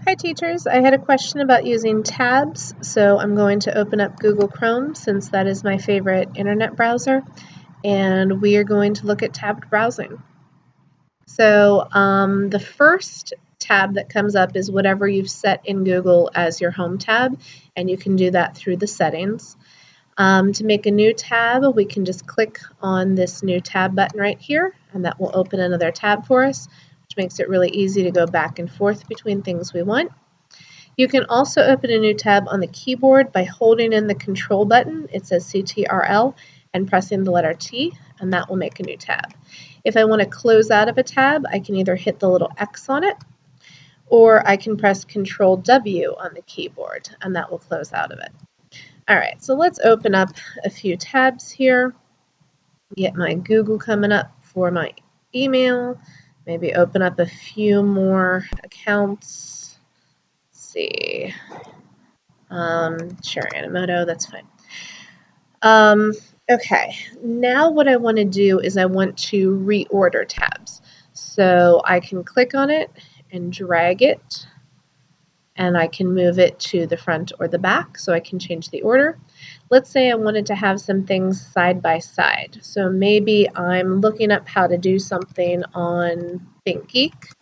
Hi teachers, I had a question about using tabs, so I'm going to open up Google Chrome since that is my favorite internet browser, and we are going to look at tabbed browsing. So the first tab that comes up is whatever you've set in Google as your home tab, and you can do that through the settings. To make a new tab, we can just click on this new tab button right here, and that will open another tab for us, which makes it really easy to go back and forth between things we want. You can also open a new tab on the keyboard by holding in the control button. It says CTRL and pressing the letter T, and that will make a new tab. If I want to close out of a tab, I can either hit the little X on it, or I can press Control W on the keyboard, and that will close out of it. All right, so let's open up a few tabs here. Get my Google coming up for my email. Maybe open up a few more accounts. Let's see. Sure, Animoto, that's fine. Okay, now what I want to do is I want to reorder tabs. So I can click on it and drag it, and I can move it to the front or the back so I can change the order. Let's say I wanted to have some things side by side. So maybe I'm looking up how to do something on ThinkGeek,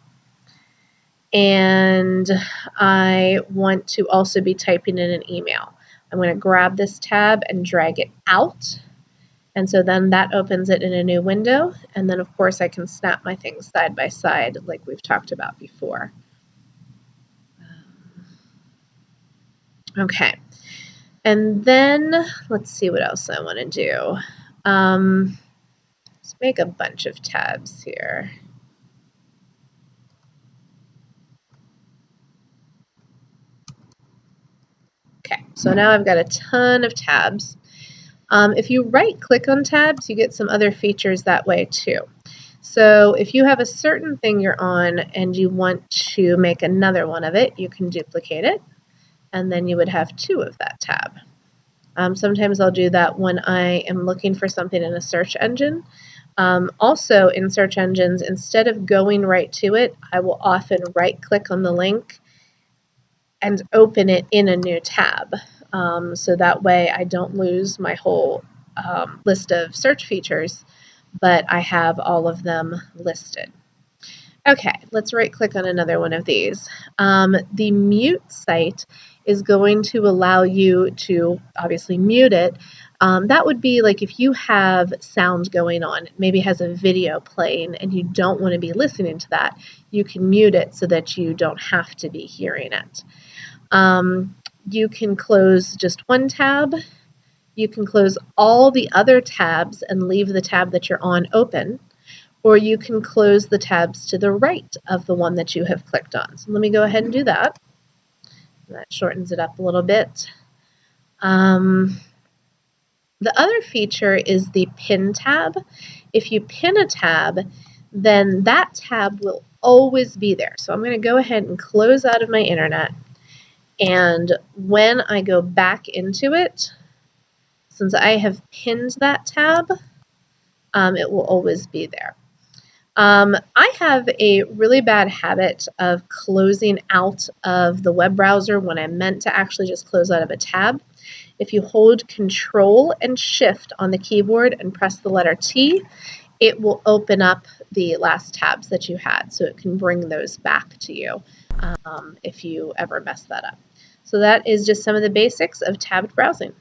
and I want to also be typing in an email. I'm going to grab this tab and drag it out, and so then that opens it in a new window, and then of course I can snap my things side by side like we've talked about before. Okay, and then let's see what else I want to do. Let's make a bunch of tabs here. Okay, so now I've got a ton of tabs. If you right-click on tabs, you get some other features that way too. So if you have a certain thing you're on and you want to make another one of it, you can duplicate it, and then you would have two of that tab. Sometimes I'll do that when I am looking for something in a search engine. Also in search engines, instead of going right to it, I will often right-click on the link and open it in a new tab. So that way I don't lose my whole list of search features, but I have all of them listed. Okay, let's right-click on another one of these. The mute site is going to allow you to obviously mute it. That would be like if you have sound going on, maybe has a video playing, and you don't want to be listening to that, you can mute it so that you don't have to be hearing it. You can close just one tab. You can close all the other tabs and leave the tab that you're on open, or you can close the tabs to the right of the one that you have clicked on. So let me go ahead and do that. That shortens it up a little bit. The other feature is the pin tab. If you pin a tab, then that tab will always be there. So I'm going to go ahead and close out of my internet. And when I go back into it, since I have pinned that tab, it will always be there. I have a really bad habit of closing out of the web browser when I meant to actually just close out of a tab. If you hold Control and Shift on the keyboard and press the letter T, it will open up the last tabs that you had, so it can bring those back to you if you ever mess that up. So that is just some of the basics of tabbed browsing.